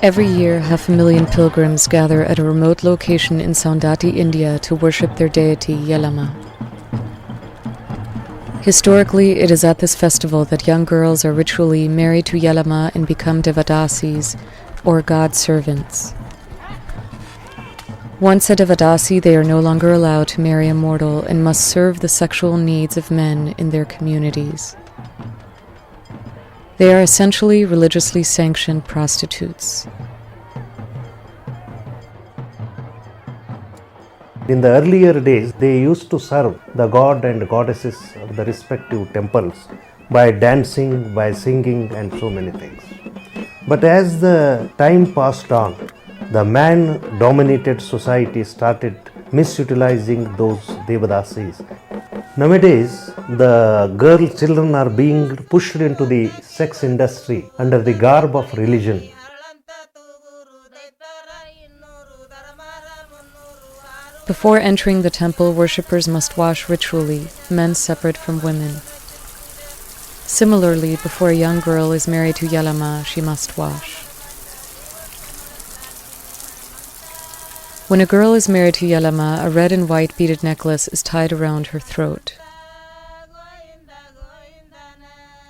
Every year, 500,000 pilgrims gather at a remote location in Saundatti, India to worship their deity Yellamma. Historically, it is at this festival that young girls are ritually married to Yellamma and become Devadasis, or God servants. Once a Devadasi, they are no longer allowed to marry a mortal and must serve the sexual needs of men in their communities. They are essentially religiously sanctioned prostitutes. In the earlier days, they used to serve the god and goddesses of the respective temples by dancing, by singing, and so many things. But as the time passed on, the man-dominated society started misutilizing those Devadasis. Nowadays, the children are being pushed into the sex industry under the garb of religion. Before entering the temple, worshippers must wash ritually, men separate from women. Similarly, before a young girl is married to Yellamma, she must wash. When a girl is married to Yellamma, a red and white beaded necklace is tied around her throat.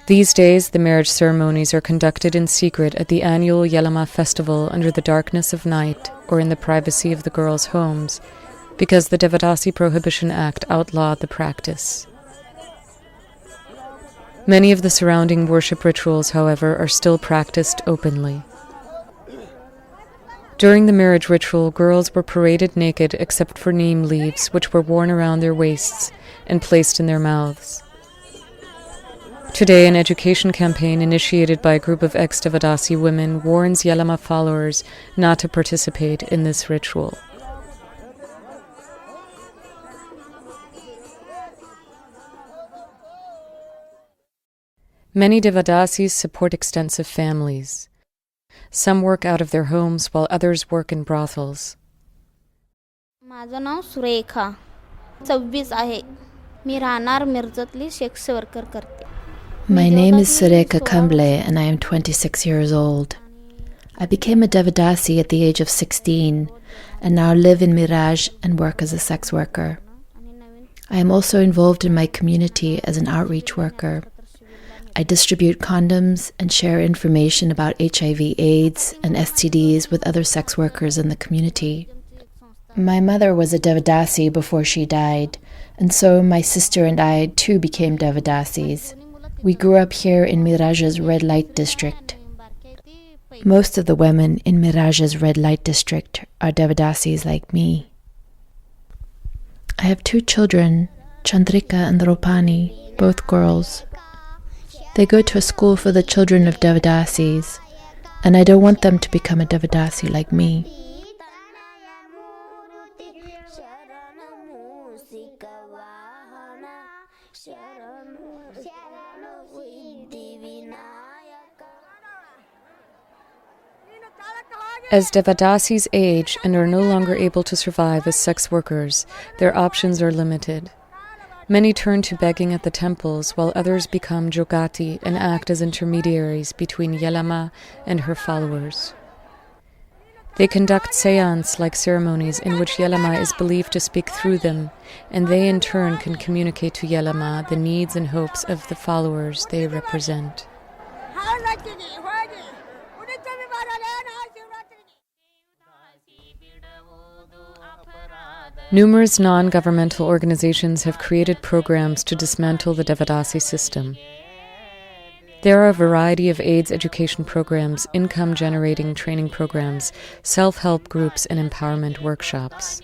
These days, the marriage ceremonies are conducted in secret at the annual Yellamma festival under the darkness of night or in the privacy of the girls' homes, because the Devadasi Prohibition Act outlawed the practice. Many of the surrounding worship rituals, however, are still practiced openly. During the marriage ritual, girls were paraded naked except for neem leaves, which were worn around their waists and placed in their mouths. Today, an education campaign initiated by a group of ex-Devadasi women warns Yellamma followers not to participate in this ritual. Many Devadasis support extensive families. Some work out of their homes while others work in brothels. माझं नाव सुरेखा 26 आहे. मी राहणार मिरजतली sex worker करते. My name is Surekha Kamble and I am 26 years old. I became a Devadasi at the age of 16 and now live in Miraj and work as a sex worker. I am also involved in my community as an outreach worker. I distribute condoms and share information about HIV/AIDS and STDs with other sex workers in the community. My mother was a Devadasi before she died, and so my sister and I too became Devadasis. We grew up here in Miraj's red light district. Most of the women in Miraj's red light district are Devadasis like me. I have 2 children, Chandrika and Ropani, both girls. They go to a school for the children of Devadasis, and I don't want them to become a Devadasi like me. As Devadasis age and are no longer able to survive as sex workers, their options are limited. Many turn to begging at the temples, while others become jogati and act as intermediaries between Yellamma and her followers. They conduct seance-like ceremonies in which Yellamma is believed to speak through them, and they in turn can communicate to Yellamma the needs and hopes of the followers they represent. Numerous non-governmental organizations have created programs to dismantle the Devadasi system. There are a variety of AIDS education programs, income-generating training programs, self-help groups, and empowerment workshops.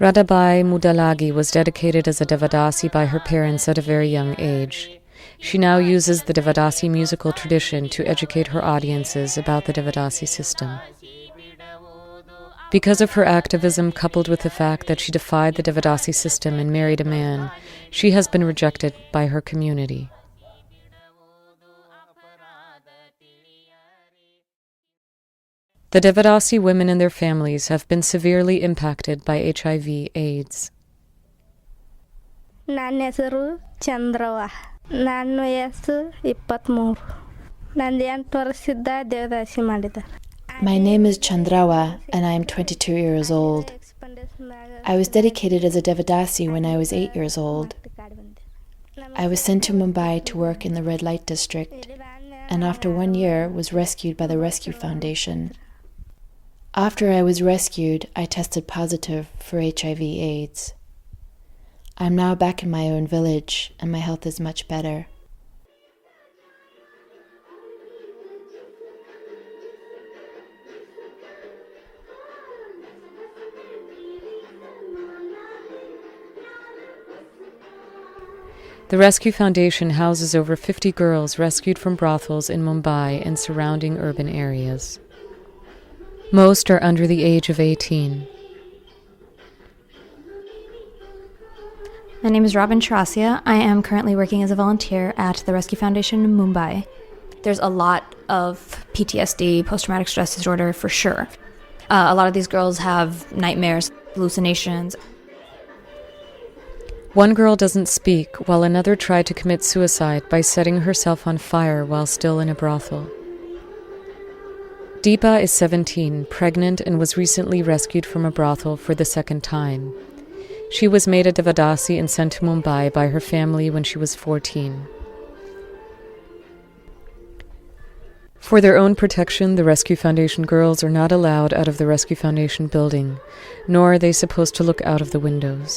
Radhabai Mudalagi was dedicated as a Devadasi by her parents at a very young age. She now uses the Devadasi musical tradition to educate her audiences about the Devadasi system. Because of her activism, coupled with the fact that she defied the Devadasi system and married a man, she has been rejected by her community. The Devadasi women and their families have been severely impacted by HIV/AIDS. ನನ್ನ ಹೆಸರು ಚಂದ್ರವ್ವ. ನನ್ನ ವಯಸ್ಸು 23. ನಂದು 8 ವರ್ಷದ ದೇವದಾಸಿ ಮಾಡಿದ್ದಾರೆ. My name is Chandrawa and I am 22 years old. I was dedicated as a Devadasi when I was 8 years old. I was sent to Mumbai to work in the red light district and after 1 year was rescued by the Rescue Foundation. After I was rescued, I tested positive for HIV/AIDS. I'm now back in my own village and my health is much better. The Rescue Foundation houses over 50 girls rescued from brothels in Mumbai and surrounding urban areas. Most are under the age of 18. My name is Robin Charasia. I am currently working as a volunteer at the Rescue Foundation in Mumbai. There's a lot of PTSD, post-traumatic stress disorder, for sure. A lot of these girls have nightmares, hallucinations. One girl doesn't speak, while another tried to commit suicide by setting herself on fire while still in a brothel. Deepa is 17, pregnant, and was recently rescued from a brothel for the second time. She was made a Devadasi and sent to Mumbai by her family when she was 14. For their own protection, the Rescue Foundation girls are not allowed out of the Rescue Foundation building, nor are they supposed to look out of the windows.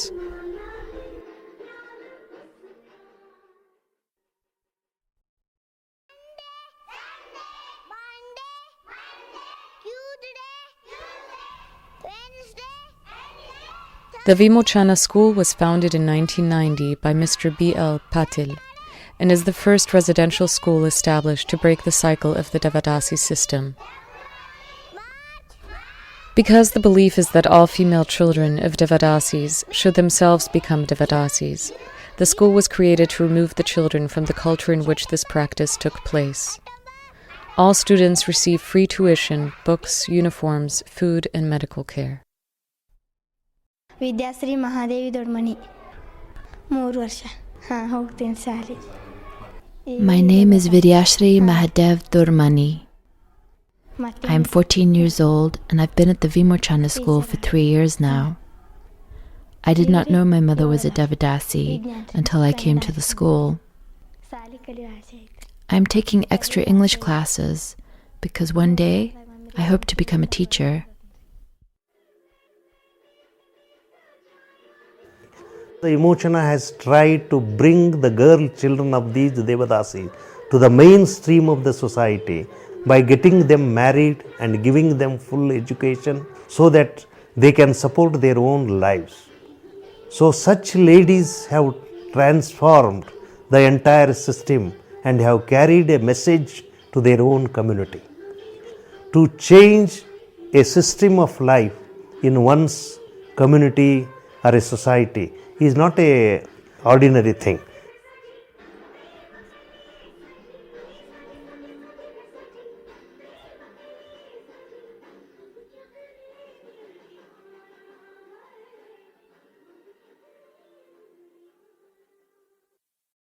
The Vimochana School was founded in 1990 by Mr. B.L. Patil and is the first residential school established to break the cycle of the Devadasi system. Because the belief is that all female children of Devadasis should themselves become Devadasis, the school was created to remove the children from the culture in which this practice took place. All students receive free tuition, books, uniforms, food, and medical care. Vidyashree Mahadevi Doddamani 3 ವರ್ಷ ಹೋಗ್ತೀನಿ ಶಾಲೆ. My name is Vidyashri Mahadev Durmani. I am 14 years old and I've been at the Vimochana school for 3 years now. I did not know my mother was a Devadasi until I came to the school. I am taking extra English classes because one day I hope to become a teacher. The Vimochana has tried to bring the girl children of these Devadasi to the mainstream of the society by getting them married and giving them full education so that they can support their own lives. So such ladies have transformed the entire system and have carried a message to their own community. To change a system of life in one's community or a society is not a ordinary thing.